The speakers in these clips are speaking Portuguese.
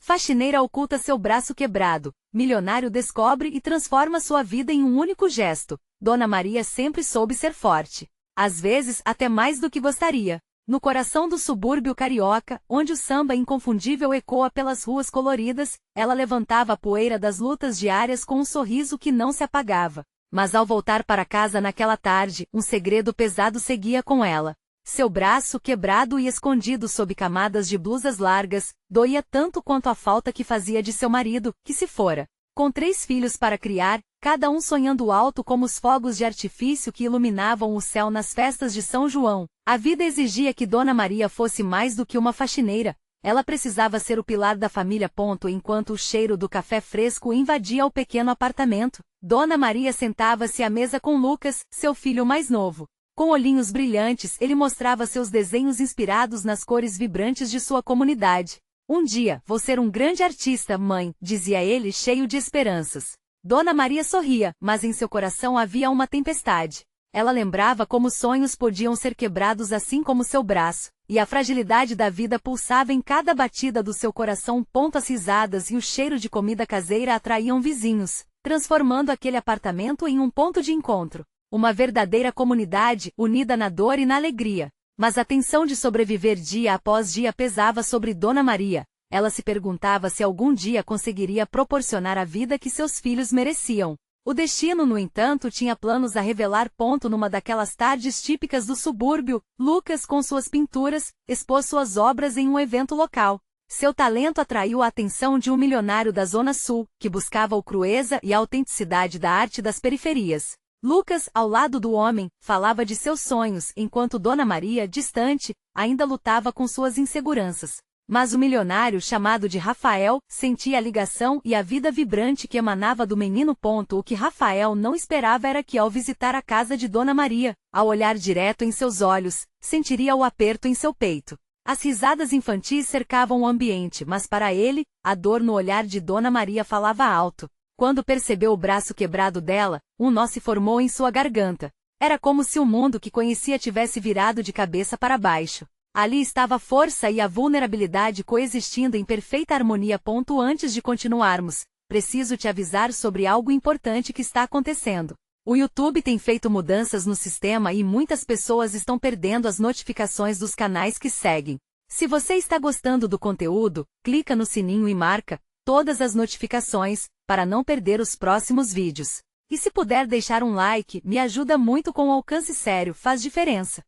Faxineira oculta seu braço quebrado. Milionário descobre e transforma sua vida em um único gesto. Dona Maria sempre soube ser forte. Às vezes, até mais do que gostaria. No coração do subúrbio carioca, onde o samba inconfundível ecoa pelas ruas coloridas, ela levantava a poeira das lutas diárias com um sorriso que não se apagava. Mas ao voltar para casa naquela tarde, um segredo pesado seguia com ela. Seu braço, quebrado e escondido sob camadas de blusas largas, doía tanto quanto a falta que fazia de seu marido, que se fora. Com 3 filhos para criar, cada um sonhando alto como os fogos de artifício que iluminavam o céu nas festas de São João, a vida exigia que Dona Maria fosse mais do que uma faxineira. Ela precisava ser o pilar da família. Enquanto o cheiro do café fresco invadia o pequeno apartamento, Dona Maria sentava-se à mesa com Lucas, seu filho mais novo. Com olhinhos brilhantes, ele mostrava seus desenhos inspirados nas cores vibrantes de sua comunidade. Um dia, vou ser um grande artista, mãe, dizia ele cheio de esperanças. Dona Maria sorria, mas em seu coração havia uma tempestade. Ela lembrava como sonhos podiam ser quebrados assim como seu braço, e a fragilidade da vida pulsava em cada batida do seu coração. As risadas e o cheiro de comida caseira atraíam vizinhos, transformando aquele apartamento em um ponto de encontro. Uma verdadeira comunidade, unida na dor e na alegria. Mas a tensão de sobreviver dia após dia pesava sobre Dona Maria. Ela se perguntava se algum dia conseguiria proporcionar a vida que seus filhos mereciam. O destino, no entanto, tinha planos a revelar. Numa daquelas tardes típicas do subúrbio, Lucas, com suas pinturas, expôs suas obras em um evento local. Seu talento atraiu a atenção de um milionário da Zona Sul, que buscava a crueza e a autenticidade da arte das periferias. Lucas, ao lado do homem, falava de seus sonhos, enquanto Dona Maria, distante, ainda lutava com suas inseguranças. Mas o milionário, chamado de Rafael, sentia a ligação e a vida vibrante que emanava do menino. O que Rafael não esperava era que, ao visitar a casa de Dona Maria, ao olhar direto em seus olhos, sentiria o aperto em seu peito. As risadas infantis cercavam o ambiente, mas para ele, a dor no olhar de Dona Maria falava alto. Quando percebeu o braço quebrado dela, um nó se formou em sua garganta. Era como se o mundo que conhecia tivesse virado de cabeça para baixo. Ali estava a força e a vulnerabilidade coexistindo em perfeita harmonia. Antes de continuarmos, preciso te avisar sobre algo importante que está acontecendo. O YouTube tem feito mudanças no sistema e muitas pessoas estão perdendo as notificações dos canais que seguem. Se você está gostando do conteúdo, clica no sininho e marca todas as notificações, para não perder os próximos vídeos. E se puder deixar um like, me ajuda muito. Com o alcance sério, faz diferença.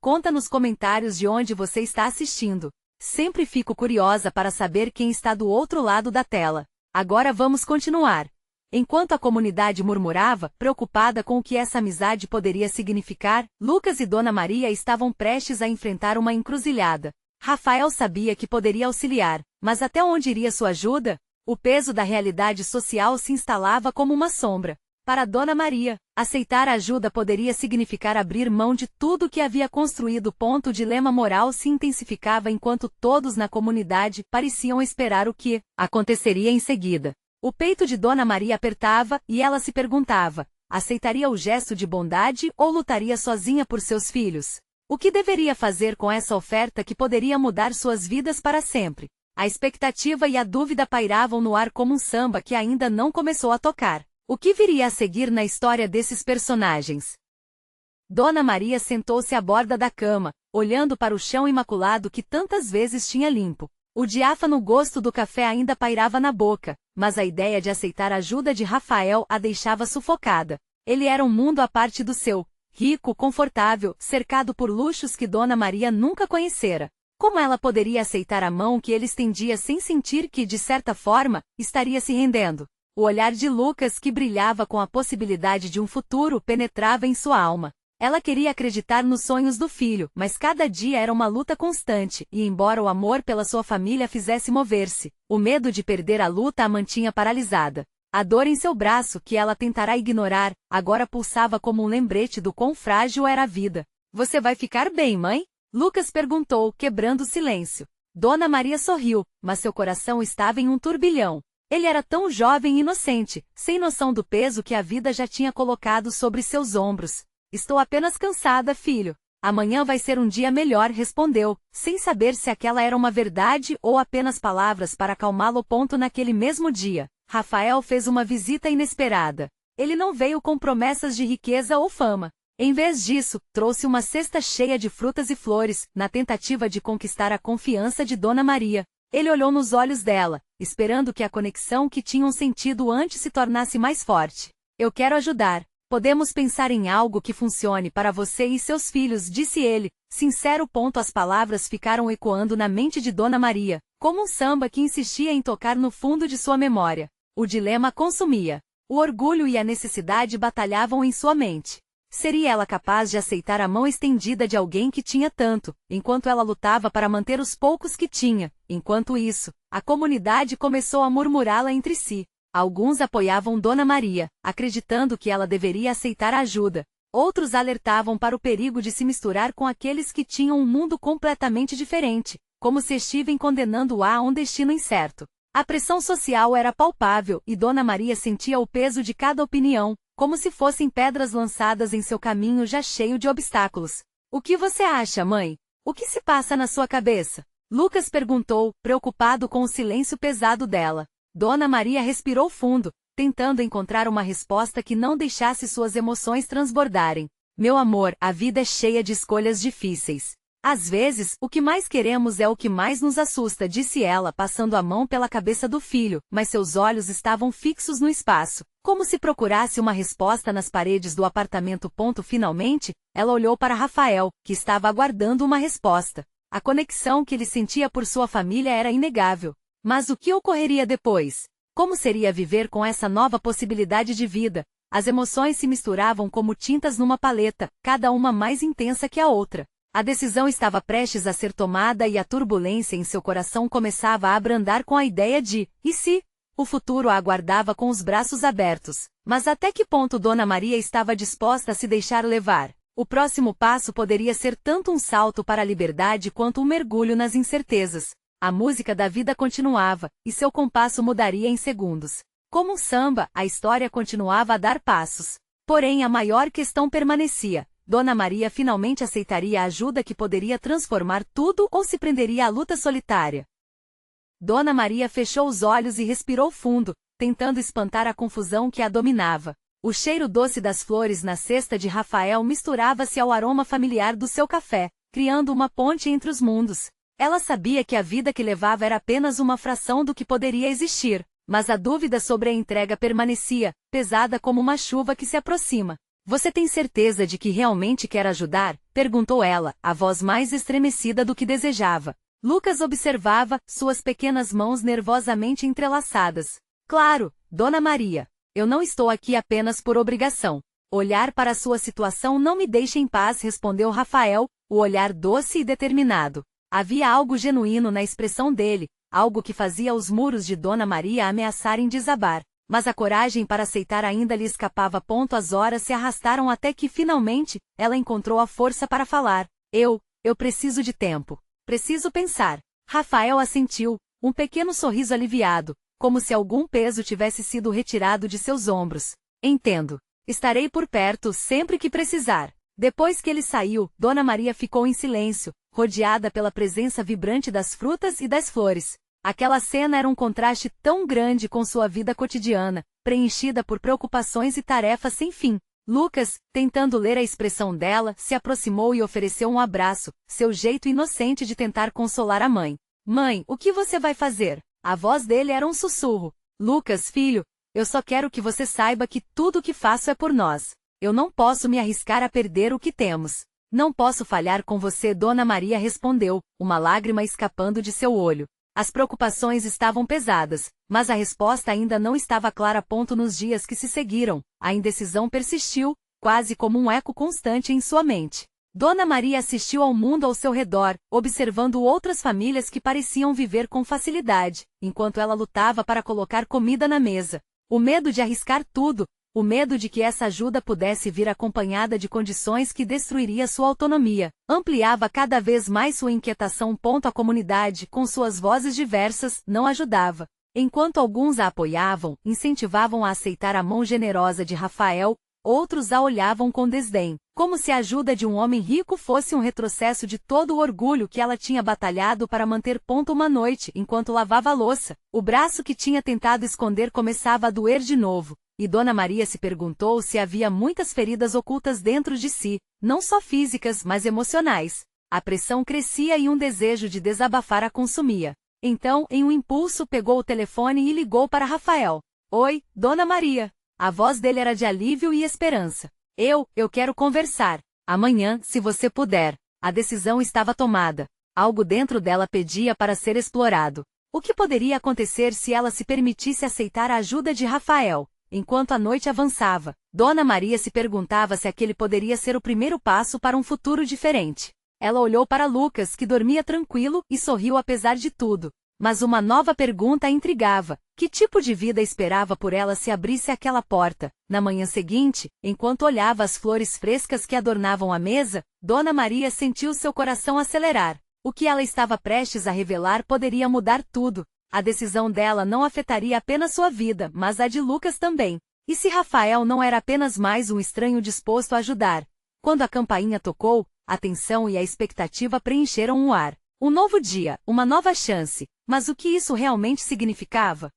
Conta nos comentários de onde você está assistindo. Sempre fico curiosa para saber quem está do outro lado da tela. Agora vamos continuar. Enquanto a comunidade murmurava, preocupada com o que essa amizade poderia significar, Lucas e Dona Maria estavam prestes a enfrentar uma encruzilhada. Rafael sabia que poderia auxiliar, mas até onde iria sua ajuda? O peso da realidade social se instalava como uma sombra. Para Dona Maria, aceitar a ajuda poderia significar abrir mão de tudo que havia construído. O dilema moral se intensificava enquanto todos na comunidade pareciam esperar o que aconteceria em seguida. O peito de Dona Maria apertava e ela se perguntava: aceitaria o gesto de bondade ou lutaria sozinha por seus filhos? O que deveria fazer com essa oferta que poderia mudar suas vidas para sempre? A expectativa e a dúvida pairavam no ar como um samba que ainda não começou a tocar. O que viria a seguir na história desses personagens? Dona Maria sentou-se à borda da cama, olhando para o chão imaculado que tantas vezes tinha limpo. O diáfano gosto do café ainda pairava na boca, mas a ideia de aceitar a ajuda de Rafael a deixava sufocada. Ele era um mundo à parte do seu, rico, confortável, cercado por luxos que Dona Maria nunca conhecera. Como ela poderia aceitar a mão que ele estendia sem sentir que, de certa forma, estaria se rendendo? O olhar de Lucas, que brilhava com a possibilidade de um futuro, penetrava em sua alma. Ela queria acreditar nos sonhos do filho, mas cada dia era uma luta constante, e embora o amor pela sua família a fizesse mover-se, o medo de perder a luta a mantinha paralisada. A dor em seu braço, que ela tentará ignorar, agora pulsava como um lembrete do quão frágil era a vida. Você vai ficar bem, mãe? Lucas perguntou, quebrando o silêncio. Dona Maria sorriu, mas seu coração estava em um turbilhão. Ele era tão jovem e inocente, sem noção do peso que a vida já tinha colocado sobre seus ombros. Estou apenas cansada, filho. Amanhã vai ser um dia melhor, respondeu, sem saber se aquela era uma verdade ou apenas palavras para acalmá-lo. Naquele mesmo dia, Rafael fez uma visita inesperada. Ele não veio com promessas de riqueza ou fama. Em vez disso, trouxe uma cesta cheia de frutas e flores, na tentativa de conquistar a confiança de Dona Maria. Ele olhou nos olhos dela, esperando que a conexão que tinham sentido antes se tornasse mais forte. Eu quero ajudar. Podemos pensar em algo que funcione para você e seus filhos, disse ele, sincero. As palavras ficaram ecoando na mente de Dona Maria, como um samba que insistia em tocar no fundo de sua memória. O dilema consumia. O orgulho e a necessidade batalhavam em sua mente. Seria ela capaz de aceitar a mão estendida de alguém que tinha tanto, enquanto ela lutava para manter os poucos que tinha? Enquanto isso, a comunidade começou a murmurá-la entre si. Alguns apoiavam Dona Maria, acreditando que ela deveria aceitar a ajuda. Outros alertavam para o perigo de se misturar com aqueles que tinham um mundo completamente diferente, como se estivessem condenando-a a um destino incerto. A pressão social era palpável e Dona Maria sentia o peso de cada opinião, como se fossem pedras lançadas em seu caminho já cheio de obstáculos. O que você acha, mãe? O que se passa na sua cabeça? Lucas perguntou, preocupado com o silêncio pesado dela. Dona Maria respirou fundo, tentando encontrar uma resposta que não deixasse suas emoções transbordarem. Meu amor, a vida é cheia de escolhas difíceis. Às vezes, o que mais queremos é o que mais nos assusta, disse ela, passando a mão pela cabeça do filho, mas seus olhos estavam fixos no espaço, como se procurasse uma resposta nas paredes do apartamento. Finalmente, ela olhou para Rafael, que estava aguardando uma resposta. A conexão que ele sentia por sua família era inegável. Mas o que ocorreria depois? Como seria viver com essa nova possibilidade de vida? As emoções se misturavam como tintas numa paleta, cada uma mais intensa que a outra. A decisão estava prestes a ser tomada e a turbulência em seu coração começava a abrandar com a ideia de, e se? O futuro a aguardava com os braços abertos. Mas até que ponto Dona Maria estava disposta a se deixar levar? O próximo passo poderia ser tanto um salto para a liberdade quanto um mergulho nas incertezas. A música da vida continuava, e seu compasso mudaria em segundos. Como um samba, a história continuava a dar passos. Porém, a maior questão permanecia. Dona Maria finalmente aceitaria a ajuda que poderia transformar tudo ou se prenderia à luta solitária? Dona Maria fechou os olhos e respirou fundo, tentando espantar a confusão que a dominava. O cheiro doce das flores na cesta de Rafael misturava-se ao aroma familiar do seu café, criando uma ponte entre os mundos. Ela sabia que a vida que levava era apenas uma fração do que poderia existir, mas a dúvida sobre a entrega permanecia, pesada como uma chuva que se aproxima. Você tem certeza de que realmente quer ajudar? Perguntou ela, a voz mais estremecida do que desejava. Lucas observava, suas pequenas mãos nervosamente entrelaçadas. Claro, Dona Maria. Eu não estou aqui apenas por obrigação. Olhar para a sua situação não me deixa em paz, respondeu Rafael, o olhar doce e determinado. Havia algo genuíno na expressão dele, algo que fazia os muros de Dona Maria ameaçarem desabar, mas a coragem para aceitar ainda lhe escapava. As horas se arrastaram até que, finalmente, ela encontrou a força para falar. Eu preciso de tempo. Preciso pensar. Rafael assentiu, um pequeno sorriso aliviado, como se algum peso tivesse sido retirado de seus ombros. Entendo. Estarei por perto sempre que precisar. Depois que ele saiu, Dona Maria ficou em silêncio, rodeada pela presença vibrante das frutas e das flores. Aquela cena era um contraste tão grande com sua vida cotidiana, preenchida por preocupações e tarefas sem fim. Lucas, tentando ler a expressão dela, se aproximou e ofereceu um abraço, seu jeito inocente de tentar consolar a mãe. Mãe, o que você vai fazer? A voz dele era um sussurro. Lucas, filho, eu só quero que você saiba que tudo o que faço é por nós. Eu não posso me arriscar a perder o que temos. Não posso falhar com você, Dona Maria respondeu, uma lágrima escapando de seu olho. As preocupações estavam pesadas, mas a resposta ainda não estava clara. Nos dias que se seguiram, a indecisão persistiu, quase como um eco constante em sua mente. Dona Maria assistiu ao mundo ao seu redor, observando outras famílias que pareciam viver com facilidade, enquanto ela lutava para colocar comida na mesa. O medo de arriscar tudo, o medo de que essa ajuda pudesse vir acompanhada de condições que destruiria sua autonomia, ampliava cada vez mais sua inquietação. A comunidade, com suas vozes diversas, não ajudava. Enquanto alguns a apoiavam, incentivavam a aceitar a mão generosa de Rafael, Outros a olhavam com desdém, como se a ajuda de um homem rico fosse um retrocesso de todo o orgulho que ela tinha batalhado para manter. Uma noite, enquanto lavava a louça, o braço que tinha tentado esconder começava a doer de novo, e Dona Maria se perguntou se havia muitas feridas ocultas dentro de si, não só físicas, mas emocionais. A pressão crescia e um desejo de desabafar a consumia. Então, em um impulso, pegou o telefone e ligou para Rafael. Oi, Dona Maria. A voz dele era de alívio e esperança. Eu quero conversar. Amanhã, se você puder. A decisão estava tomada. Algo dentro dela pedia para ser explorado. O que poderia acontecer se ela se permitisse aceitar a ajuda de Rafael? Enquanto a noite avançava, Dona Maria se perguntava se aquele poderia ser o primeiro passo para um futuro diferente. Ela olhou para Lucas, que dormia tranquilo, e sorriu apesar de tudo. Mas uma nova pergunta a intrigava. Que tipo de vida esperava por ela se abrisse aquela porta? Na manhã seguinte, enquanto olhava as flores frescas que adornavam a mesa, Dona Maria sentiu seu coração acelerar. O que ela estava prestes a revelar poderia mudar tudo. A decisão dela não afetaria apenas sua vida, mas a de Lucas também. E se Rafael não era apenas mais um estranho disposto a ajudar? Quando a campainha tocou, a tensão e a expectativa preencheram o ar. Um novo dia, uma nova chance. Mas o que isso realmente significava?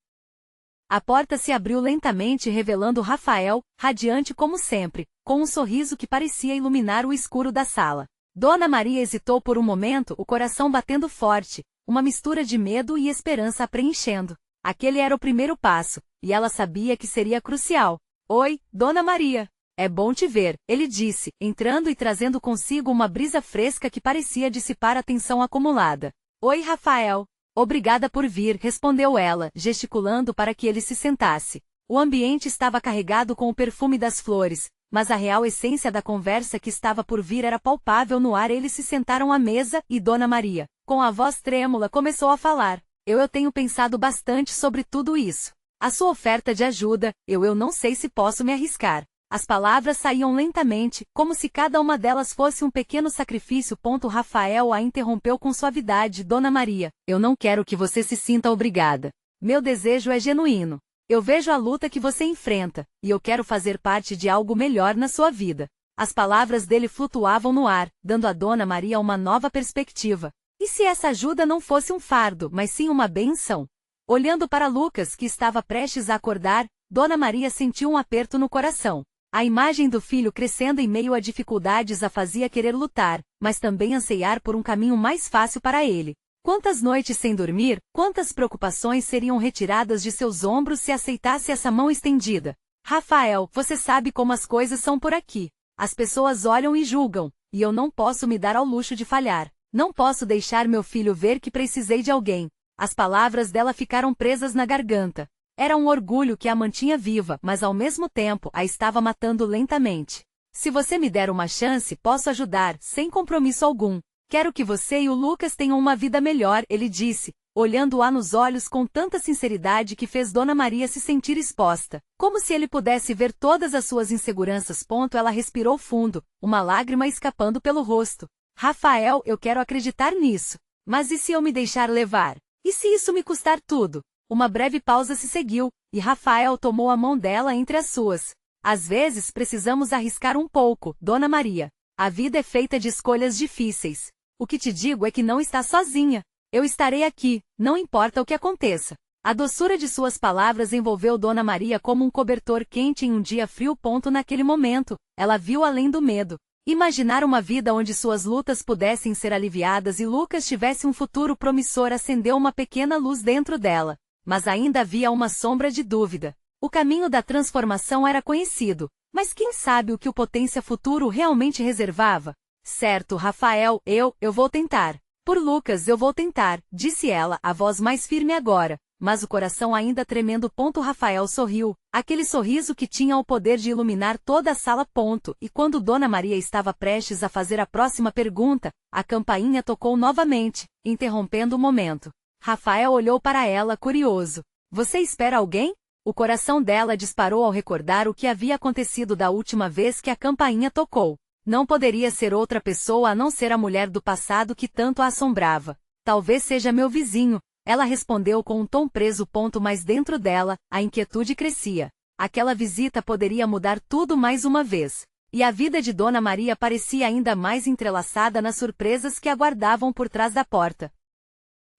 A porta se abriu lentamente, revelando Rafael, radiante como sempre, com um sorriso que parecia iluminar o escuro da sala. Dona Maria hesitou por um momento, o coração batendo forte, uma mistura de medo e esperança a preenchendo. Aquele era o primeiro passo, e ela sabia que seria crucial. Oi, Dona Maria. É bom te ver, ele disse, entrando e trazendo consigo uma brisa fresca que parecia dissipar a tensão acumulada. Oi, Rafael. Obrigada por vir, respondeu ela, gesticulando para que ele se sentasse. O ambiente estava carregado com o perfume das flores, mas a real essência da conversa que estava por vir era palpável no ar. Eles se sentaram à mesa, e Dona Maria, com a voz trêmula, começou a falar. Eu tenho pensado bastante sobre tudo isso. A sua oferta de ajuda, eu não sei se posso me arriscar. As palavras saíam lentamente, como se cada uma delas fosse um pequeno sacrifício. Rafael a interrompeu com suavidade. Dona Maria, eu não quero que você se sinta obrigada. Meu desejo é genuíno. Eu vejo a luta que você enfrenta, e eu quero fazer parte de algo melhor na sua vida. As palavras dele flutuavam no ar, dando a Dona Maria uma nova perspectiva. E se essa ajuda não fosse um fardo, mas sim uma bênção? Olhando para Lucas, que estava prestes a acordar, Dona Maria sentiu um aperto no coração. A imagem do filho crescendo em meio a dificuldades a fazia querer lutar, mas também anseiar por um caminho mais fácil para ele. Quantas noites sem dormir, quantas preocupações seriam retiradas de seus ombros se aceitasse essa mão estendida? Rafael, você sabe como as coisas são por aqui. As pessoas olham e julgam, e eu não posso me dar ao luxo de falhar. Não posso deixar meu filho ver que precisei de alguém. As palavras dela ficaram presas na garganta. Era um orgulho que a mantinha viva, mas ao mesmo tempo a estava matando lentamente. Se você me der uma chance, posso ajudar, sem compromisso algum. Quero que você e o Lucas tenham uma vida melhor, ele disse, olhando-a nos olhos com tanta sinceridade que fez Dona Maria se sentir exposta, como se ele pudesse ver todas as suas inseguranças. Ela respirou fundo, uma lágrima escapando pelo rosto. Rafael, eu quero acreditar nisso. Mas e se eu me deixar levar? E se isso me custar tudo? Uma breve pausa se seguiu, e Rafael tomou a mão dela entre as suas. Às vezes precisamos arriscar um pouco, Dona Maria. A vida é feita de escolhas difíceis. O que te digo é que não está sozinha. Eu estarei aqui, não importa o que aconteça. A doçura de suas palavras envolveu Dona Maria como um cobertor quente em um dia frio. Naquele momento, ela viu além do medo. Imaginar uma vida onde suas lutas pudessem ser aliviadas e Lucas tivesse um futuro promissor acendeu uma pequena luz dentro dela. Mas ainda havia uma sombra de dúvida. O caminho da transformação era conhecido, mas quem sabe o que o potência futuro realmente reservava? Certo, Rafael, eu vou tentar. Por Lucas eu vou tentar, disse ela, a voz mais firme agora, mas o coração ainda tremendo. Rafael sorriu, aquele sorriso que tinha o poder de iluminar toda a sala. E quando Dona Maria estava prestes a fazer a próxima pergunta, a campainha tocou novamente, interrompendo o momento. Rafael olhou para ela curioso. Você espera alguém? O coração dela disparou ao recordar o que havia acontecido da última vez que a campainha tocou. Não poderia ser outra pessoa a não ser a mulher do passado que tanto a assombrava. Talvez seja meu vizinho, ela respondeu com um tom preso. Mas dentro dela, a inquietude crescia. Aquela visita poderia mudar tudo mais uma vez. E a vida de Dona Maria parecia ainda mais entrelaçada nas surpresas que aguardavam por trás da porta.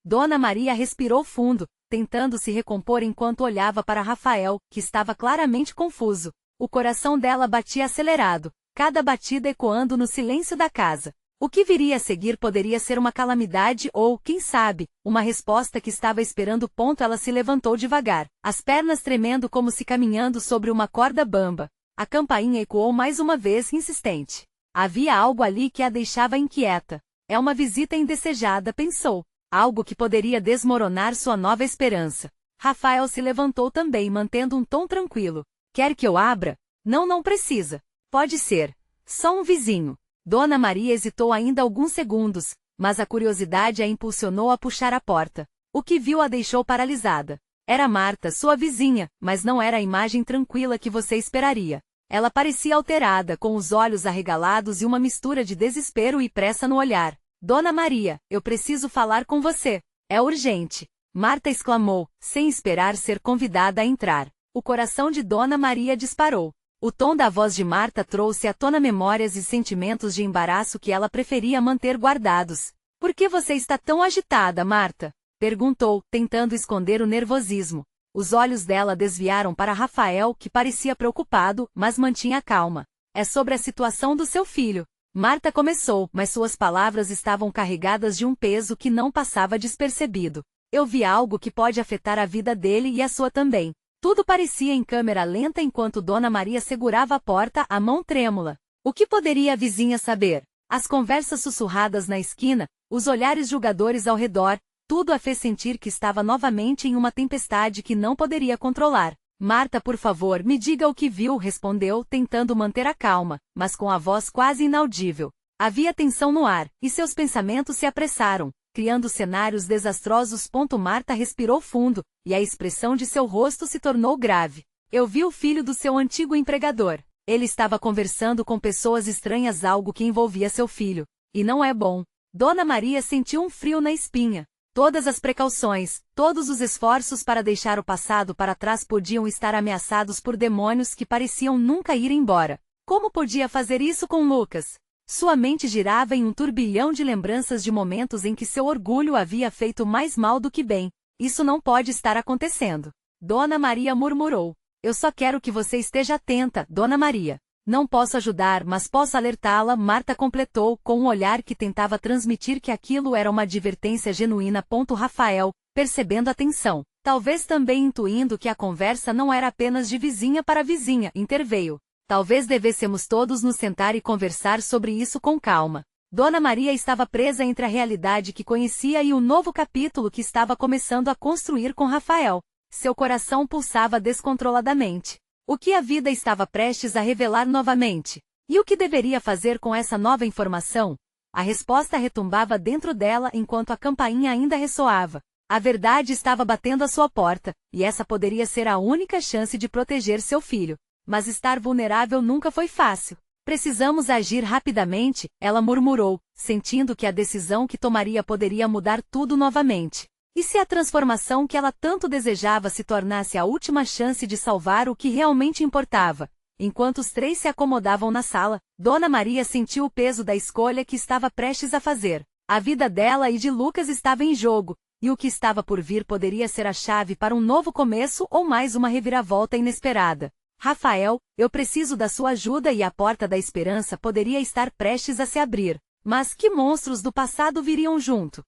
Dona Maria respirou fundo, tentando se recompor enquanto olhava para Rafael, que estava claramente confuso. O coração dela batia acelerado, cada batida ecoando no silêncio da casa. O que viria a seguir poderia ser uma calamidade ou, quem sabe, uma resposta que estava esperando. Ela se levantou devagar, as pernas tremendo como se caminhando sobre uma corda bamba. A campainha ecoou mais uma vez, insistente. Havia algo ali que a deixava inquieta. É uma visita indesejada, pensou. Algo que poderia desmoronar sua nova esperança. Rafael se levantou também, mantendo um tom tranquilo. Quer que eu abra? Não, não precisa. Pode ser. Só um vizinho. Dona Maria hesitou ainda alguns segundos, mas a curiosidade a impulsionou a puxar a porta. O que viu a deixou paralisada. Era Marta, sua vizinha, mas não era a imagem tranquila que você esperaria. Ela parecia alterada, com os olhos arregalados e uma mistura de desespero e pressa no olhar. Dona Maria, eu preciso falar com você. É urgente. Marta exclamou, sem esperar ser convidada a entrar. O coração de Dona Maria disparou. O tom da voz de Marta trouxe à tona memórias e sentimentos de embaraço que ela preferia manter guardados. Por que você está tão agitada, Marta? Perguntou, tentando esconder o nervosismo. Os olhos dela desviaram para Rafael, que parecia preocupado, mas mantinha calma. É sobre a situação do seu filho. Marta começou, mas suas palavras estavam carregadas de um peso que não passava despercebido. Eu vi algo que pode afetar a vida dele e a sua também. Tudo parecia em câmera lenta enquanto Dona Maria segurava a porta, a mão trêmula. O que poderia a vizinha saber? As conversas sussurradas na esquina, os olhares julgadores ao redor, tudo a fez sentir que estava novamente em uma tempestade que não poderia controlar. Marta, por favor, me diga o que viu, respondeu, tentando manter a calma, mas com a voz quase inaudível. Havia tensão no ar, e seus pensamentos se apressaram, criando cenários desastrosos. Marta respirou fundo, e a expressão de seu rosto se tornou grave. Eu vi o filho do seu antigo empregador. Ele estava conversando com pessoas estranhas, algo que envolvia seu filho. E não é bom. Dona Maria sentiu um frio na espinha. Todas as precauções, todos os esforços para deixar o passado para trás podiam estar ameaçados por demônios que pareciam nunca ir embora. Como podia fazer isso com Lucas? Sua mente girava em um turbilhão de lembranças de momentos em que seu orgulho havia feito mais mal do que bem. Isso não pode estar acontecendo. Dona Maria murmurou. Eu só quero que você esteja atenta, Dona Maria. Não posso ajudar, mas posso alertá-la, Marta completou, com um olhar que tentava transmitir que aquilo era uma advertência genuína. Rafael, percebendo a tensão, talvez também intuindo que a conversa não era apenas de vizinha para vizinha, interveio. Talvez devêssemos todos nos sentar e conversar sobre isso com calma. Dona Maria estava presa entre a realidade que conhecia e o novo capítulo que estava começando a construir com Rafael. Seu coração pulsava descontroladamente. O que a vida estava prestes a revelar novamente? E o que deveria fazer com essa nova informação? A resposta retumbava dentro dela enquanto a campainha ainda ressoava. A verdade estava batendo à sua porta, e essa poderia ser a única chance de proteger seu filho. Mas estar vulnerável nunca foi fácil. Precisamos agir rapidamente, ela murmurou, sentindo que a decisão que tomaria poderia mudar tudo novamente. E se a transformação que ela tanto desejava se tornasse a última chance de salvar o que realmente importava? Enquanto os três se acomodavam na sala, Dona Maria sentiu o peso da escolha que estava prestes a fazer. A vida dela e de Lucas estava em jogo, e o que estava por vir poderia ser a chave para um novo começo ou mais uma reviravolta inesperada. Rafael, eu preciso da sua ajuda, e a porta da esperança poderia estar prestes a se abrir. Mas que monstros do passado viriam junto?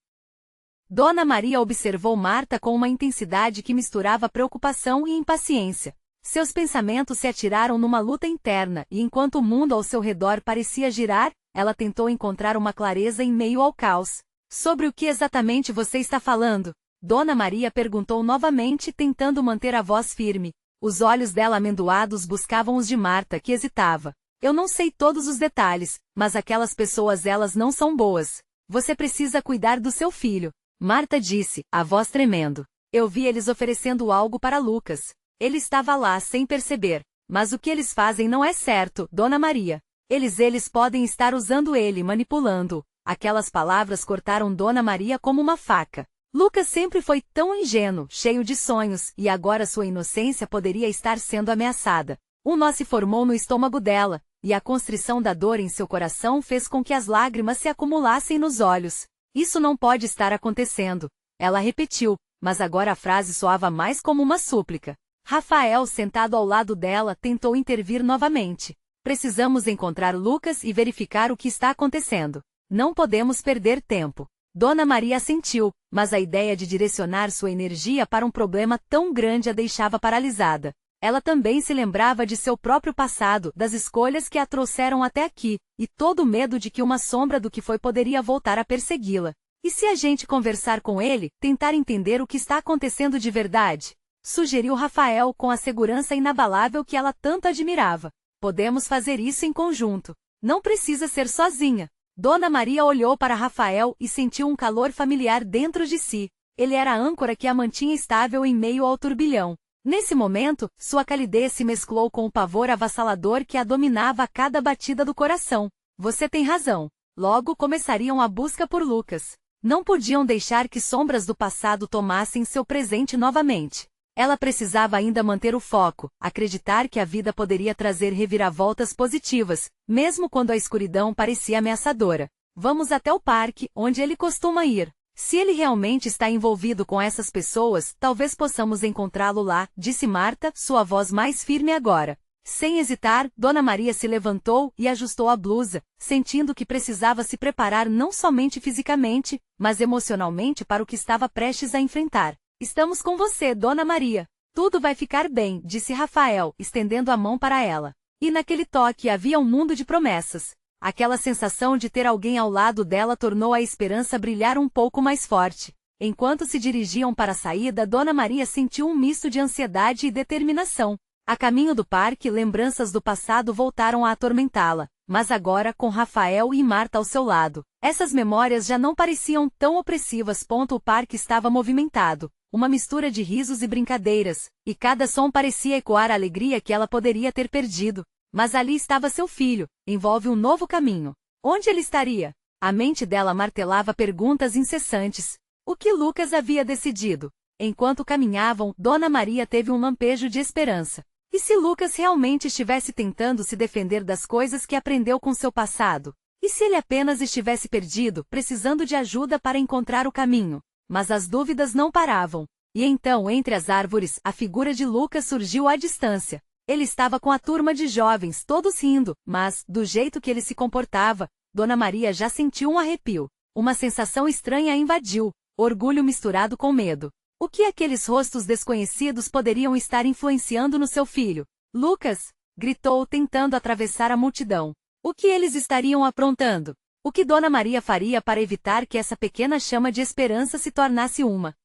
Dona Maria observou Marta com uma intensidade que misturava preocupação e impaciência. Seus pensamentos se atiraram numa luta interna, e enquanto o mundo ao seu redor parecia girar, ela tentou encontrar uma clareza em meio ao caos. Sobre o que exatamente você está falando? Dona Maria perguntou novamente, tentando manter a voz firme. Os olhos dela amendoados buscavam os de Marta, que hesitava. Eu não sei todos os detalhes, mas aquelas pessoas, elas não são boas. Você precisa cuidar do seu filho. Marta disse, a voz tremendo. Eu vi eles oferecendo algo para Lucas. Ele estava lá sem perceber. Mas o que eles fazem não é certo, Dona Maria. Eles podem estar usando ele, manipulando. Aquelas palavras cortaram Dona Maria como uma faca. Lucas sempre foi tão ingênuo, cheio de sonhos, e agora sua inocência poderia estar sendo ameaçada. Um nó se formou no estômago dela, e a constrição da dor em seu coração fez com que as lágrimas se acumulassem nos olhos. Isso não pode estar acontecendo. Ela repetiu, mas agora a frase soava mais como uma súplica. Rafael, sentado ao lado dela, tentou intervir novamente. Precisamos encontrar Lucas e verificar o que está acontecendo. Não podemos perder tempo. Dona Maria assentiu, mas a ideia de direcionar sua energia para um problema tão grande a deixava paralisada. Ela também se lembrava de seu próprio passado, das escolhas que a trouxeram até aqui, e todo o medo de que uma sombra do que foi poderia voltar a persegui-la. E se a gente conversar com ele, tentar entender o que está acontecendo de verdade? Sugeriu Rafael com a segurança inabalável que ela tanto admirava. Podemos fazer isso em conjunto. Não precisa ser sozinha. Dona Maria olhou para Rafael e sentiu um calor familiar dentro de si. Ele era a âncora que a mantinha estável em meio ao turbilhão. Nesse momento, sua calidez se mesclou com o pavor avassalador que a dominava a cada batida do coração. Você tem razão. Logo começariam a busca por Lucas. Não podiam deixar que sombras do passado tomassem seu presente novamente. Ela precisava ainda manter o foco, acreditar que a vida poderia trazer reviravoltas positivas, mesmo quando a escuridão parecia ameaçadora. Vamos até o parque, onde ele costuma ir. Se ele realmente está envolvido com essas pessoas, talvez possamos encontrá-lo lá, disse Marta, sua voz mais firme agora. Sem hesitar, Dona Maria se levantou e ajustou a blusa, sentindo que precisava se preparar não somente fisicamente, mas emocionalmente para o que estava prestes a enfrentar. Estamos com você, Dona Maria. Tudo vai ficar bem, disse Rafael, estendendo a mão para ela. E naquele toque havia um mundo de promessas. Aquela sensação de ter alguém ao lado dela tornou a esperança brilhar um pouco mais forte. Enquanto se dirigiam para a saída, Dona Maria sentiu um misto de ansiedade e determinação. A caminho do parque, lembranças do passado voltaram a atormentá-la, mas agora com Rafael e Marta ao seu lado. Essas memórias já não pareciam tão opressivas. O parque estava movimentado. Uma mistura de risos e brincadeiras, e cada som parecia ecoar a alegria que ela poderia ter perdido. Mas ali estava seu filho, envolve um novo caminho. Onde ele estaria? A mente dela martelava perguntas incessantes. O que Lucas havia decidido? Enquanto caminhavam, Dona Maria teve um lampejo de esperança. E se Lucas realmente estivesse tentando se defender das coisas que aprendeu com seu passado? E se ele apenas estivesse perdido, precisando de ajuda para encontrar o caminho? Mas as dúvidas não paravam. E então, entre as árvores, a figura de Lucas surgiu à distância. Ele estava com a turma de jovens, todos rindo, mas, do jeito que ele se comportava, Dona Maria já sentiu um arrepio. Uma sensação estranha a invadiu, orgulho misturado com medo. O que aqueles rostos desconhecidos poderiam estar influenciando no seu filho? Lucas! Gritou, tentando atravessar a multidão. O que eles estariam aprontando? O que Dona Maria faria para evitar que essa pequena chama de esperança se tornasse uma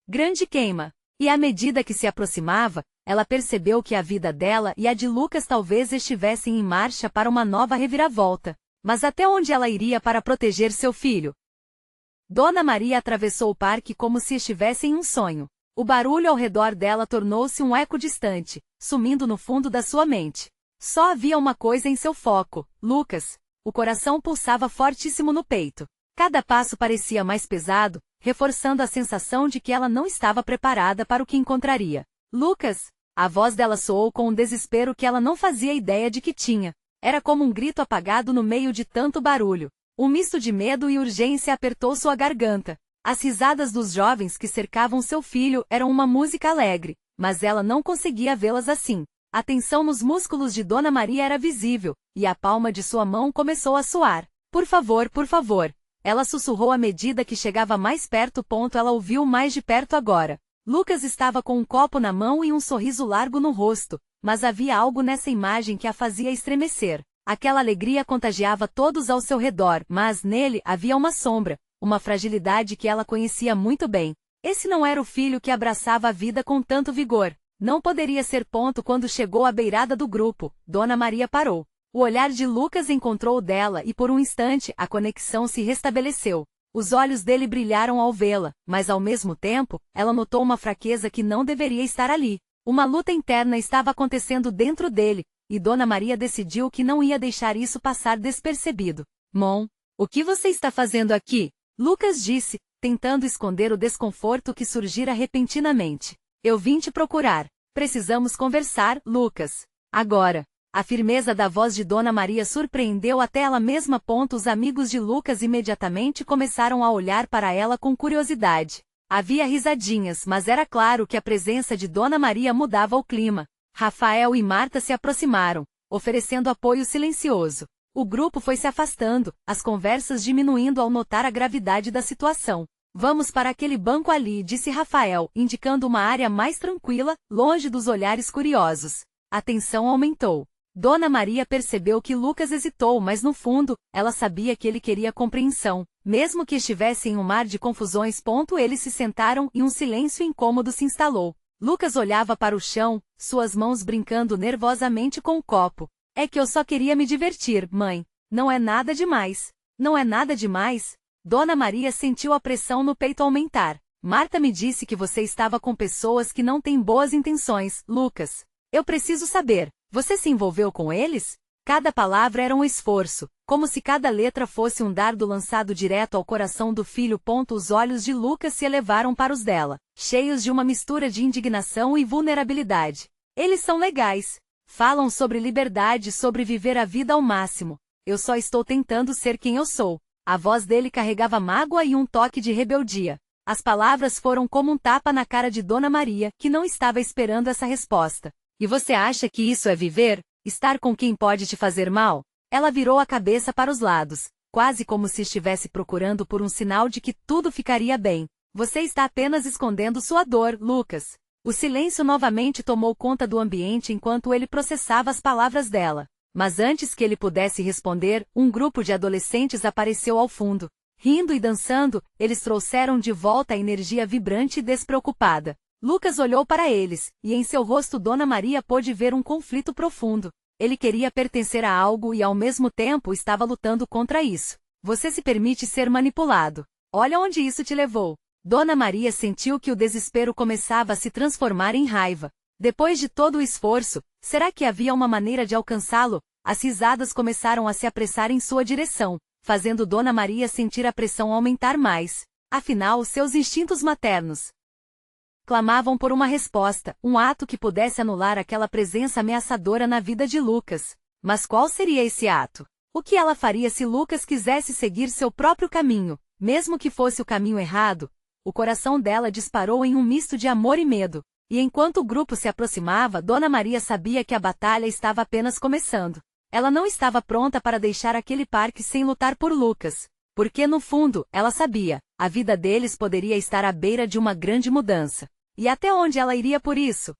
grande queima? E à medida que se aproximava, ela percebeu que a vida dela e a de Lucas talvez estivessem em marcha para uma nova reviravolta. Mas até onde ela iria para proteger seu filho? Dona Maria atravessou o parque como se estivesse em um sonho. O barulho ao redor dela tornou-se um eco distante, sumindo no fundo da sua mente. Só havia uma coisa em seu foco: Lucas. O coração pulsava fortíssimo no peito. Cada passo parecia mais pesado, reforçando a sensação de que ela não estava preparada para o que encontraria. Lucas! A voz dela soou com um desespero que ela não fazia ideia de que tinha. Era como um grito apagado no meio de tanto barulho. Um misto de medo e urgência apertou sua garganta. As risadas dos jovens que cercavam seu filho eram uma música alegre, mas ela não conseguia vê-las assim. A tensão nos músculos de Dona Maria era visível, e a palma de sua mão começou a suar. Por favor, por favor. Ela sussurrou à medida que chegava mais perto. Ela ouviu mais de perto agora. Lucas estava com um copo na mão e um sorriso largo no rosto, mas havia algo nessa imagem que a fazia estremecer. Aquela alegria contagiava todos ao seu redor, mas nele havia uma sombra, uma fragilidade que ela conhecia muito bem. Esse não era o filho que abraçava a vida com tanto vigor. Não poderia ser. Quando chegou à beirada do grupo, Dona Maria parou. O olhar de Lucas encontrou o dela e por um instante a conexão se restabeleceu. Os olhos dele brilharam ao vê-la, mas ao mesmo tempo, ela notou uma fraqueza que não deveria estar ali. Uma luta interna estava acontecendo dentro dele, e Dona Maria decidiu que não ia deixar isso passar despercebido. Mon, o que você está fazendo aqui? Lucas disse, tentando esconder o desconforto que surgira repentinamente. Eu vim te procurar. Precisamos conversar, Lucas. Agora. A firmeza da voz de Dona Maria surpreendeu até ela mesma. Os amigos de Lucas imediatamente começaram a olhar para ela com curiosidade. Havia risadinhas, mas era claro que a presença de Dona Maria mudava o clima. Rafael e Marta se aproximaram, oferecendo apoio silencioso. O grupo foi se afastando, as conversas diminuindo ao notar a gravidade da situação. Vamos para aquele banco ali, disse Rafael, indicando uma área mais tranquila, longe dos olhares curiosos. A tensão aumentou. Dona Maria percebeu que Lucas hesitou, mas no fundo, ela sabia que ele queria compreensão, mesmo que estivesse em um mar de confusões. Eles se sentaram e um silêncio incômodo se instalou. Lucas olhava para o chão, suas mãos brincando nervosamente com o copo. É que eu só queria me divertir, mãe. Não é nada demais. Não é nada demais? Dona Maria sentiu a pressão no peito aumentar. Marta me disse que você estava com pessoas que não têm boas intenções, Lucas. Eu preciso saber. Você se envolveu com eles? Cada palavra era um esforço, como se cada letra fosse um dardo lançado direto ao coração do filho. Os olhos de Lucas se elevaram para os dela, cheios de uma mistura de indignação e vulnerabilidade. Eles são legais. Falam sobre liberdade, sobre viver a vida ao máximo. Eu só estou tentando ser quem eu sou. A voz dele carregava mágoa e um toque de rebeldia. As palavras foram como um tapa na cara de Dona Maria, que não estava esperando essa resposta. E você acha que isso é viver? Estar com quem pode te fazer mal? Ela virou a cabeça para os lados, quase como se estivesse procurando por um sinal de que tudo ficaria bem. Você está apenas escondendo sua dor, Lucas. O silêncio novamente tomou conta do ambiente enquanto ele processava as palavras dela. Mas antes que ele pudesse responder, um grupo de adolescentes apareceu ao fundo. Rindo e dançando, eles trouxeram de volta a energia vibrante e despreocupada. Lucas olhou para eles, e em seu rosto Dona Maria pôde ver um conflito profundo. Ele queria pertencer a algo e ao mesmo tempo estava lutando contra isso. Você se permite ser manipulado. Olha onde isso te levou. Dona Maria sentiu que o desespero começava a se transformar em raiva. Depois de todo o esforço, será que havia uma maneira de alcançá-lo? As risadas começaram a se apressar em sua direção, fazendo Dona Maria sentir a pressão aumentar mais. Afinal, seus instintos maternos clamavam por uma resposta, um ato que pudesse anular aquela presença ameaçadora na vida de Lucas. Mas qual seria esse ato? O que ela faria se Lucas quisesse seguir seu próprio caminho, mesmo que fosse o caminho errado? O coração dela disparou em um misto de amor e medo. E enquanto o grupo se aproximava, Dona Maria sabia que a batalha estava apenas começando. Ela não estava pronta para deixar aquele parque sem lutar por Lucas. Porque no fundo, ela sabia, a vida deles poderia estar à beira de uma grande mudança. E até onde ela iria por isso?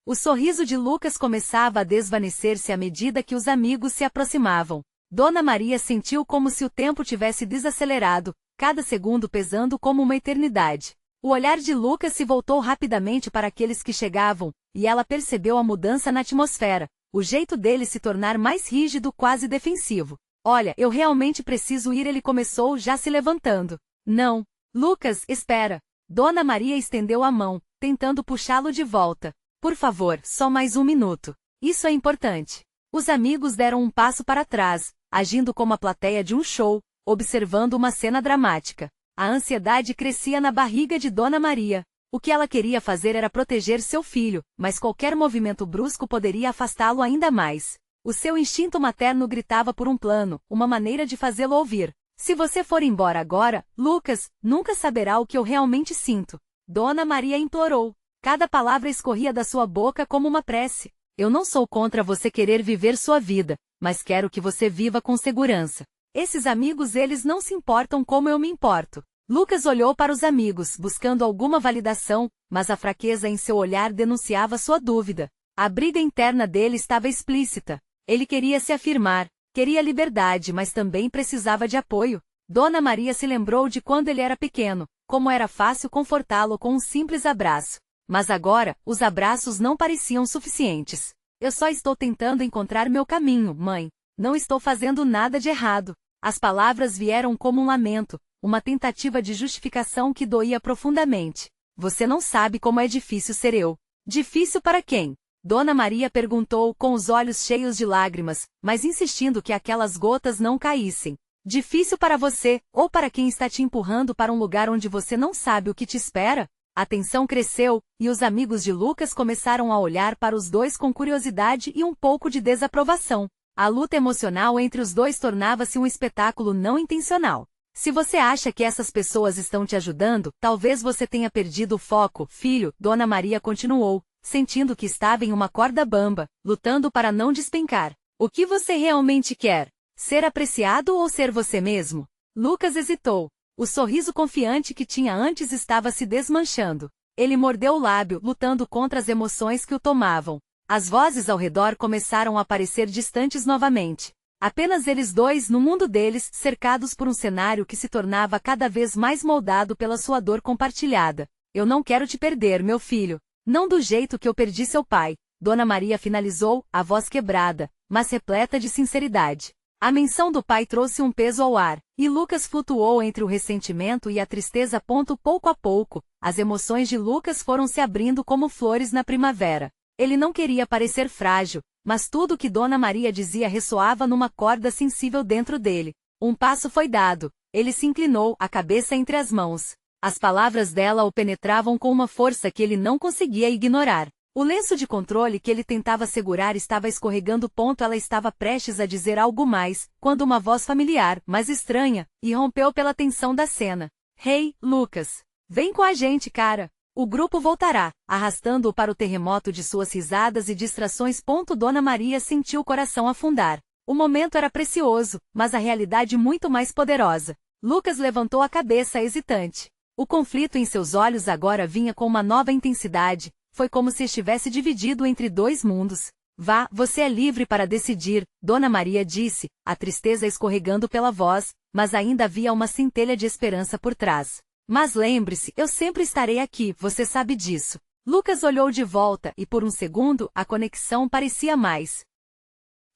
O sorriso de Lucas começava a desvanecer-se à medida que os amigos se aproximavam. Dona Maria sentiu como se o tempo tivesse desacelerado, cada segundo pesando como uma eternidade. O olhar de Lucas se voltou rapidamente para aqueles que chegavam, e ela percebeu a mudança na atmosfera, o jeito dele se tornar mais rígido, quase defensivo. Olha, eu realmente preciso ir, ele começou já se levantando. Não. Lucas, espera. Dona Maria estendeu a mão, tentando puxá-lo de volta. Por favor, só mais um minuto. Isso é importante. Os amigos deram um passo para trás, agindo como a plateia de um show, observando uma cena dramática. A ansiedade crescia na barriga de Dona Maria. O que ela queria fazer era proteger seu filho, mas qualquer movimento brusco poderia afastá-lo ainda mais. O seu instinto materno gritava por um plano, uma maneira de fazê-lo ouvir. Se você for embora agora, Lucas, nunca saberá o que eu realmente sinto. Dona Maria implorou. Cada palavra escorria da sua boca como uma prece. Eu não sou contra você querer viver sua vida, mas quero que você viva com segurança. Esses amigos, eles não se importam como eu me importo. Lucas olhou para os amigos, buscando alguma validação, mas a fraqueza em seu olhar denunciava sua dúvida. A briga interna dele estava explícita. Ele queria se afirmar. Queria liberdade, mas também precisava de apoio. Dona Maria se lembrou de quando ele era pequeno, como era fácil confortá-lo com um simples abraço. Mas agora, os abraços não pareciam suficientes. Eu só estou tentando encontrar meu caminho, mãe. Não estou fazendo nada de errado. As palavras vieram como um lamento, uma tentativa de justificação que doía profundamente. Você não sabe como é difícil ser eu. Difícil para quem? Dona Maria perguntou com os olhos cheios de lágrimas, mas insistindo que aquelas gotas não caíssem. Difícil para você, ou para quem está te empurrando para um lugar onde você não sabe o que te espera? A tensão cresceu, e os amigos de Lucas começaram a olhar para os dois com curiosidade e um pouco de desaprovação. A luta emocional entre os dois tornava-se um espetáculo não intencional. Se você acha que essas pessoas estão te ajudando, talvez você tenha perdido o foco, filho, Dona Maria continuou, sentindo que estava em uma corda bamba, lutando para não despencar. O que você realmente quer? Ser apreciado ou ser você mesmo? Lucas hesitou. O sorriso confiante que tinha antes estava se desmanchando. Ele mordeu o lábio, lutando contra as emoções que o tomavam. As vozes ao redor começaram a parecer distantes novamente. Apenas eles dois no mundo deles, cercados por um cenário que se tornava cada vez mais moldado pela sua dor compartilhada. Eu não quero te perder, meu filho. Não do jeito que eu perdi seu pai. Dona Maria finalizou, a voz quebrada, mas repleta de sinceridade. A menção do pai trouxe um peso ao ar, e Lucas flutuou entre o ressentimento e a tristeza. Pouco a pouco, as emoções de Lucas foram se abrindo como flores na primavera. Ele não queria parecer frágil, mas tudo o que Dona Maria dizia ressoava numa corda sensível dentro dele. Um passo foi dado. Ele se inclinou, a cabeça entre as mãos. As palavras dela o penetravam com uma força que ele não conseguia ignorar. O lenço de controle que ele tentava segurar estava escorregando. Ela estava prestes a dizer algo mais, quando uma voz familiar, mas estranha, irrompeu pela tensão da cena. Hey, Lucas! Vem com a gente, cara! O grupo voltará, arrastando-o para o terremoto de suas risadas e distrações. Dona Maria sentiu o coração afundar. O momento era precioso, mas a realidade muito mais poderosa. Lucas levantou a cabeça hesitante. O conflito em seus olhos agora vinha com uma nova intensidade. Foi como se estivesse dividido entre dois mundos. Vá, você é livre para decidir, Dona Maria disse, a tristeza escorregando pela voz, mas ainda havia uma centelha de esperança por trás. Mas lembre-se, eu sempre estarei aqui, você sabe disso. Lucas olhou de volta e por um segundo a conexão parecia mais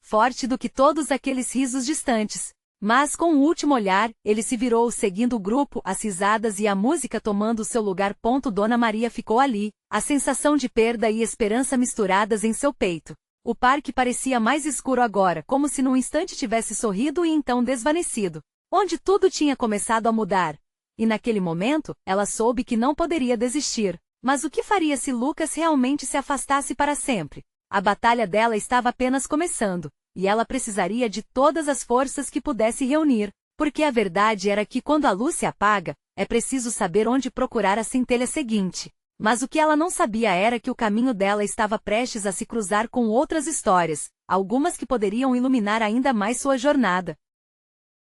forte do que todos aqueles risos distantes. Mas com o último olhar, ele se virou seguindo o grupo, as risadas e a música tomando seu lugar. Dona Maria ficou ali, a sensação de perda e esperança misturadas em seu peito. O parque parecia mais escuro agora, como se num instante tivesse sorrido e então desvanecido. Onde tudo tinha começado a mudar. E naquele momento, ela soube que não poderia desistir. Mas o que faria se Lucas realmente se afastasse para sempre? A batalha dela estava apenas começando. E ela precisaria de todas as forças que pudesse reunir, porque a verdade era que quando a luz se apaga, é preciso saber onde procurar a centelha seguinte. Mas o que ela não sabia era que o caminho dela estava prestes a se cruzar com outras histórias, algumas que poderiam iluminar ainda mais sua jornada.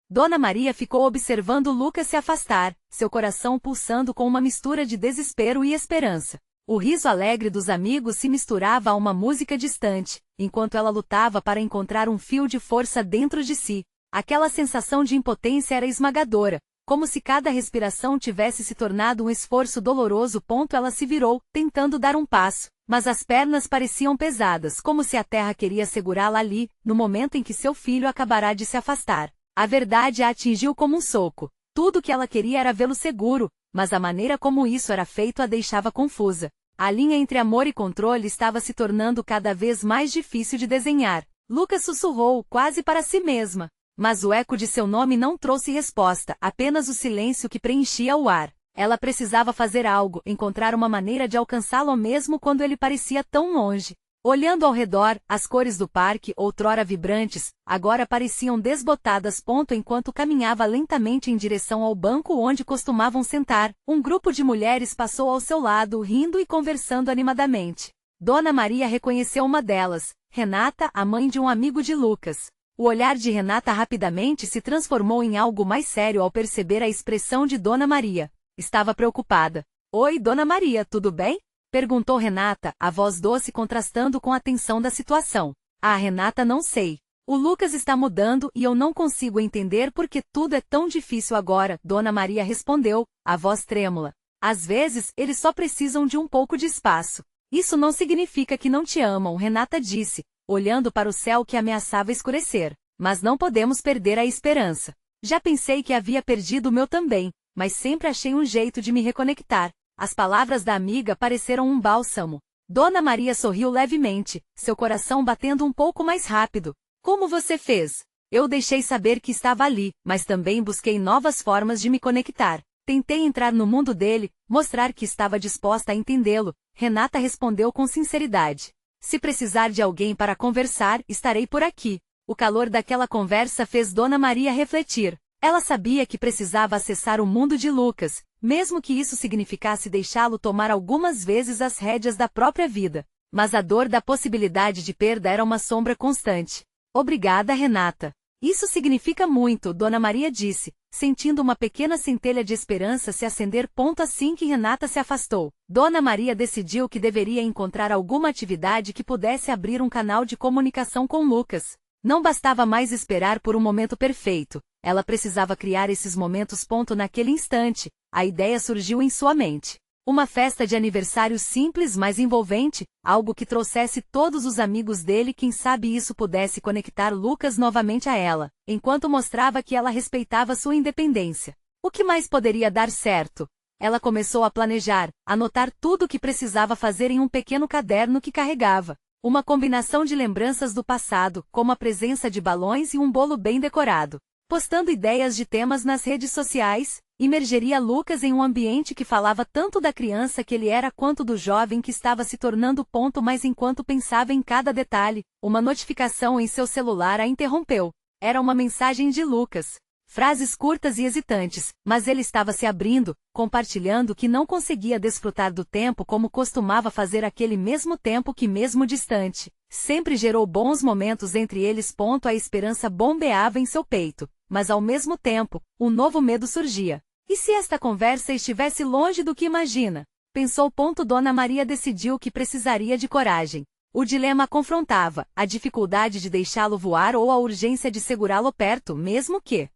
Dona Maria ficou observando Lucas se afastar, seu coração pulsando com uma mistura de desespero e esperança. O riso alegre dos amigos se misturava a uma música distante, enquanto ela lutava para encontrar um fio de força dentro de si. Aquela sensação de impotência era esmagadora, como se cada respiração tivesse se tornado um esforço doloroso. Ela se virou, tentando dar um passo, mas as pernas pareciam pesadas, como se a terra queria segurá-la ali, no momento em que seu filho acabará de se afastar. A verdade a atingiu como um soco. Tudo o que ela queria era vê-lo seguro, mas a maneira como isso era feito a deixava confusa. A linha entre amor e controle estava se tornando cada vez mais difícil de desenhar. Lucas sussurrou, quase para si mesma. Mas o eco de seu nome não trouxe resposta, apenas o silêncio que preenchia o ar. Ela precisava fazer algo, encontrar uma maneira de alcançá-lo mesmo quando ele parecia tão longe. Olhando ao redor, as cores do parque, outrora vibrantes, agora pareciam desbotadas. Enquanto caminhava lentamente em direção ao banco onde costumavam sentar, um grupo de mulheres passou ao seu lado, rindo e conversando animadamente. Dona Maria reconheceu uma delas, Renata, a mãe de um amigo de Lucas. O olhar de Renata rapidamente se transformou em algo mais sério ao perceber a expressão de Dona Maria. Estava preocupada. Oi, Dona Maria, tudo bem? Perguntou Renata, a voz doce contrastando com a tensão da situação. Ah, Renata, não sei. O Lucas está mudando e eu não consigo entender por que tudo é tão difícil agora, Dona Maria respondeu, a voz trêmula. Às vezes, eles só precisam de um pouco de espaço. Isso não significa que não te amam, Renata disse, olhando para o céu que ameaçava escurecer. Mas não podemos perder a esperança. Já pensei que havia perdido o meu também, mas sempre achei um jeito de me reconectar. As palavras da amiga pareceram um bálsamo. Dona Maria sorriu levemente, seu coração batendo um pouco mais rápido. Como você fez? Eu deixei saber que estava ali, mas também busquei novas formas de me conectar. Tentei entrar no mundo dele, mostrar que estava disposta a entendê-lo. Renata respondeu com sinceridade. Se precisar de alguém para conversar, estarei por aqui. O calor daquela conversa fez Dona Maria refletir. Ela sabia que precisava acessar o mundo de Lucas, mesmo que isso significasse deixá-lo tomar algumas vezes as rédeas da própria vida. Mas a dor da possibilidade de perda era uma sombra constante. Obrigada, Renata. Isso significa muito, Dona Maria disse, sentindo uma pequena centelha de esperança se acender. Assim que Renata se afastou, Dona Maria decidiu que deveria encontrar alguma atividade que pudesse abrir um canal de comunicação com Lucas. Não bastava mais esperar por um momento perfeito, ela precisava criar esses momentos. Naquele instante, a ideia surgiu em sua mente. Uma festa de aniversário simples, mas envolvente, algo que trouxesse todos os amigos dele. Quem sabe isso pudesse conectar Lucas novamente a ela, enquanto mostrava que ela respeitava sua independência. O que mais poderia dar certo? Ela começou a planejar, anotar tudo o que precisava fazer em um pequeno caderno que carregava. Uma combinação de lembranças do passado, como a presença de balões e um bolo bem decorado. Postando ideias de temas nas redes sociais, imergeria Lucas em um ambiente que falava tanto da criança que ele era quanto do jovem que estava se tornando. Mas enquanto pensava em cada detalhe, uma notificação em seu celular a interrompeu. Era uma mensagem de Lucas. Frases curtas e hesitantes, mas ele estava se abrindo, compartilhando que não conseguia desfrutar do tempo como costumava fazer. Aquele mesmo tempo que, mesmo distante, sempre gerou bons momentos entre eles. A esperança bombeava em seu peito, mas ao mesmo tempo, um novo medo surgia. E se esta conversa estivesse longe do que imagina? Pensou. Dona Maria decidiu que precisaria de coragem. O dilema a confrontava, a dificuldade de deixá-lo voar ou a urgência de segurá-lo perto, mesmo que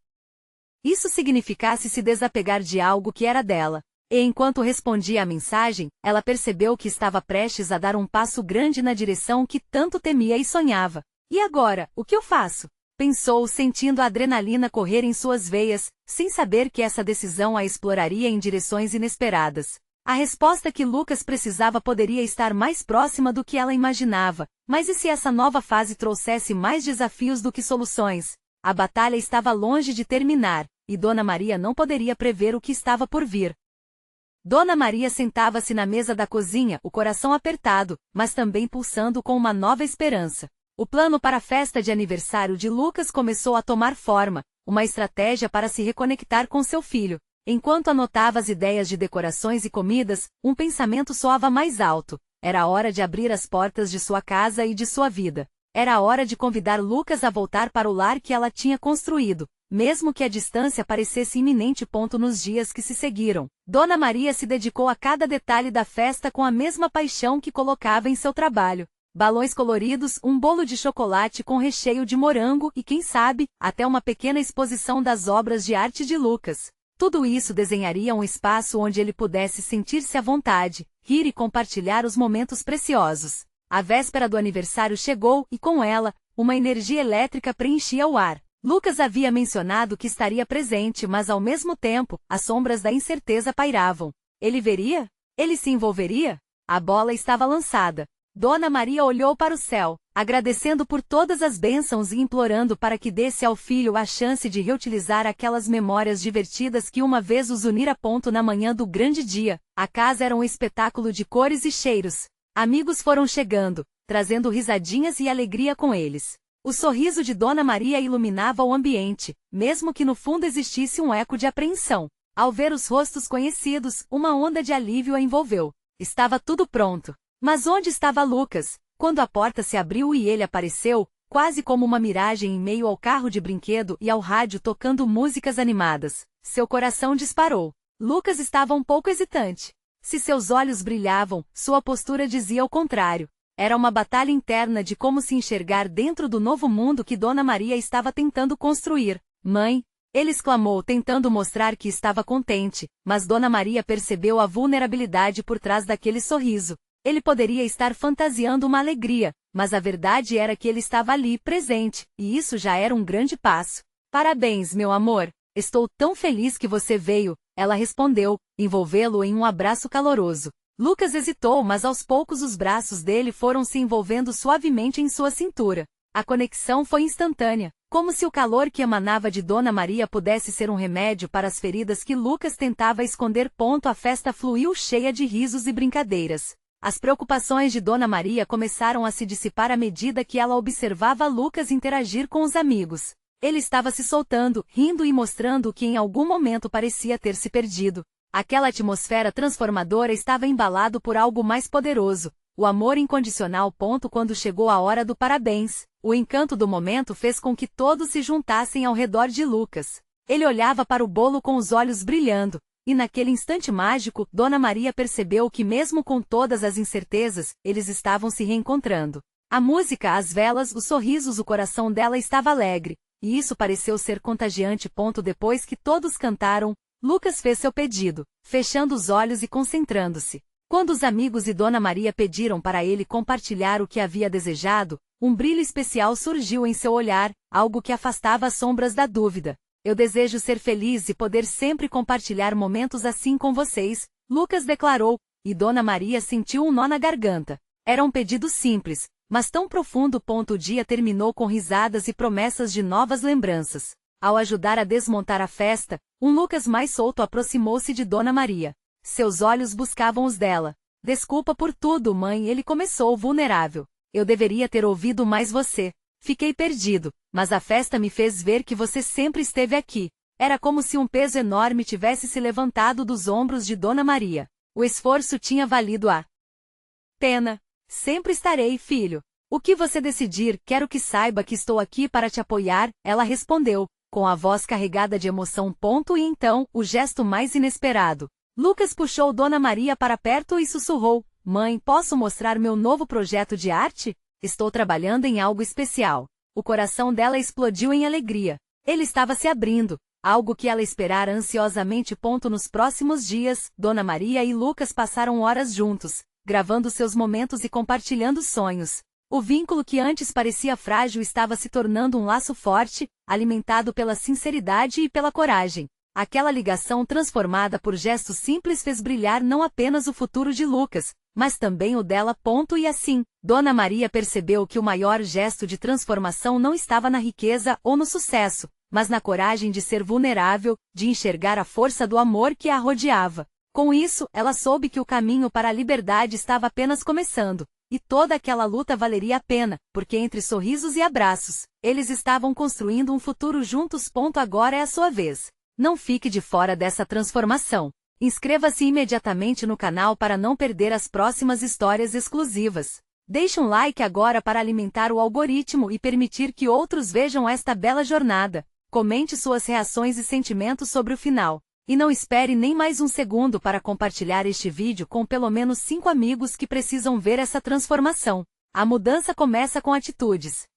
isso significasse se desapegar de algo que era dela. E enquanto respondia à mensagem, ela percebeu que estava prestes a dar um passo grande na direção que tanto temia e sonhava. E agora, o que eu faço? Pensou, sentindo a adrenalina correr em suas veias, sem saber que essa decisão a exploraria em direções inesperadas. A resposta que Lucas precisava poderia estar mais próxima do que ela imaginava, mas e se essa nova fase trouxesse mais desafios do que soluções? A batalha estava longe de terminar, e Dona Maria não poderia prever o que estava por vir. Dona Maria sentava-se na mesa da cozinha, o coração apertado, mas também pulsando com uma nova esperança. O plano para a festa de aniversário de Lucas começou a tomar forma, uma estratégia para se reconectar com seu filho. Enquanto anotava as ideias de decorações e comidas, um pensamento soava mais alto. Era hora de abrir as portas de sua casa e de sua vida. Era hora de convidar Lucas a voltar para o lar que ela tinha construído, mesmo que a distância parecesse iminente. Nos dias que se seguiram, Dona Maria se dedicou a cada detalhe da festa com a mesma paixão que colocava em seu trabalho. Balões coloridos, um bolo de chocolate com recheio de morango e, quem sabe, até uma pequena exposição das obras de arte de Lucas. Tudo isso desenharia um espaço onde ele pudesse sentir-se à vontade, rir e compartilhar os momentos preciosos. A véspera do aniversário chegou e, com ela, uma energia elétrica preenchia o ar. Lucas havia mencionado que estaria presente, mas ao mesmo tempo, as sombras da incerteza pairavam. Ele veria? Ele se envolveria? A bola estava lançada. Dona Maria olhou para o céu, agradecendo por todas as bênçãos e implorando para que desse ao filho a chance de reutilizar aquelas memórias divertidas que uma vez os unira. Na manhã do grande dia, a casa era um espetáculo de cores e cheiros. Amigos foram chegando, trazendo risadinhas e alegria com eles. O sorriso de Dona Maria iluminava o ambiente, mesmo que no fundo existisse um eco de apreensão. Ao ver os rostos conhecidos, uma onda de alívio a envolveu. Estava tudo pronto. Mas onde estava Lucas? Quando a porta se abriu e ele apareceu, quase como uma miragem em meio ao carro de brinquedo e ao rádio tocando músicas animadas, seu coração disparou. Lucas estava um pouco hesitante. Se seus olhos brilhavam, sua postura dizia o contrário. Era uma batalha interna de como se enxergar dentro do novo mundo que Dona Maria estava tentando construir. Mãe, ele exclamou, tentando mostrar que estava contente, mas Dona Maria percebeu a vulnerabilidade por trás daquele sorriso. Ele poderia estar fantasiando uma alegria, mas a verdade era que ele estava ali, presente, e isso já era um grande passo. Parabéns, meu amor. Estou tão feliz que você veio, ela respondeu, envolvê-lo em um abraço caloroso. Lucas hesitou, mas aos poucos os braços dele foram se envolvendo suavemente em sua cintura. A conexão foi instantânea. Como se o calor que emanava de Dona Maria pudesse ser um remédio para as feridas que Lucas tentava esconder. A festa fluiu cheia de risos e brincadeiras. As preocupações de Dona Maria começaram a se dissipar à medida que ela observava Lucas interagir com os amigos. Ele estava se soltando, rindo e mostrando que em algum momento parecia ter se perdido. Aquela atmosfera transformadora estava embalado por algo mais poderoso, o amor incondicional. Quando chegou a hora do parabéns, o encanto do momento fez com que todos se juntassem ao redor de Lucas. Ele olhava para o bolo com os olhos brilhando, e naquele instante mágico, Dona Maria percebeu que mesmo com todas as incertezas, eles estavam se reencontrando. A música, as velas, os sorrisos, o coração dela estava alegre, e isso pareceu ser contagiante. Depois que todos cantaram, Lucas fez seu pedido, fechando os olhos e concentrando-se. Quando os amigos e Dona Maria pediram para ele compartilhar o que havia desejado, um brilho especial surgiu em seu olhar, algo que afastava as sombras da dúvida. Eu desejo ser feliz e poder sempre compartilhar momentos assim com vocês, Lucas declarou, e Dona Maria sentiu um nó na garganta. Era um pedido simples, mas tão profundo. O dia terminou com risadas e promessas de novas lembranças. Ao ajudar a desmontar a festa, um Lucas mais solto aproximou-se de Dona Maria. Seus olhos buscavam os dela. Desculpa por tudo, mãe, ele começou vulnerável. Eu deveria ter ouvido mais você. Fiquei perdido, mas a festa me fez ver que você sempre esteve aqui. Era como se um peso enorme tivesse se levantado dos ombros de Dona Maria. O esforço tinha valido a pena. Sempre estarei, filho. O que você decidir, quero que saiba que estou aqui para te apoiar, ela respondeu, com a voz carregada de emoção. E então, o gesto mais inesperado. Lucas puxou Dona Maria para perto e sussurrou, mãe, posso mostrar meu novo projeto de arte? Estou trabalhando em algo especial. O coração dela explodiu em alegria. Ele estava se abrindo, algo que ela esperara ansiosamente. Nos próximos dias, Dona Maria e Lucas passaram horas juntos, gravando seus momentos e compartilhando sonhos. O vínculo que antes parecia frágil estava se tornando um laço forte, alimentado pela sinceridade e pela coragem. Aquela ligação transformada por gestos simples fez brilhar não apenas o futuro de Lucas, mas também o dela. E assim, Dona Maria percebeu que o maior gesto de transformação não estava na riqueza ou no sucesso, mas na coragem de ser vulnerável, de enxergar a força do amor que a rodeava. Com isso, ela soube que o caminho para a liberdade estava apenas começando, e toda aquela luta valeria a pena, porque entre sorrisos e abraços, eles estavam construindo um futuro juntos. Agora é a sua vez. Não fique de fora dessa transformação. Inscreva-se imediatamente no canal para não perder as próximas histórias exclusivas. Deixe um like agora para alimentar o algoritmo e permitir que outros vejam esta bela jornada. Comente suas reações e sentimentos sobre o final. E não espere nem mais um segundo para compartilhar este vídeo com pelo menos 5 amigos que precisam ver essa transformação. A mudança começa com atitudes.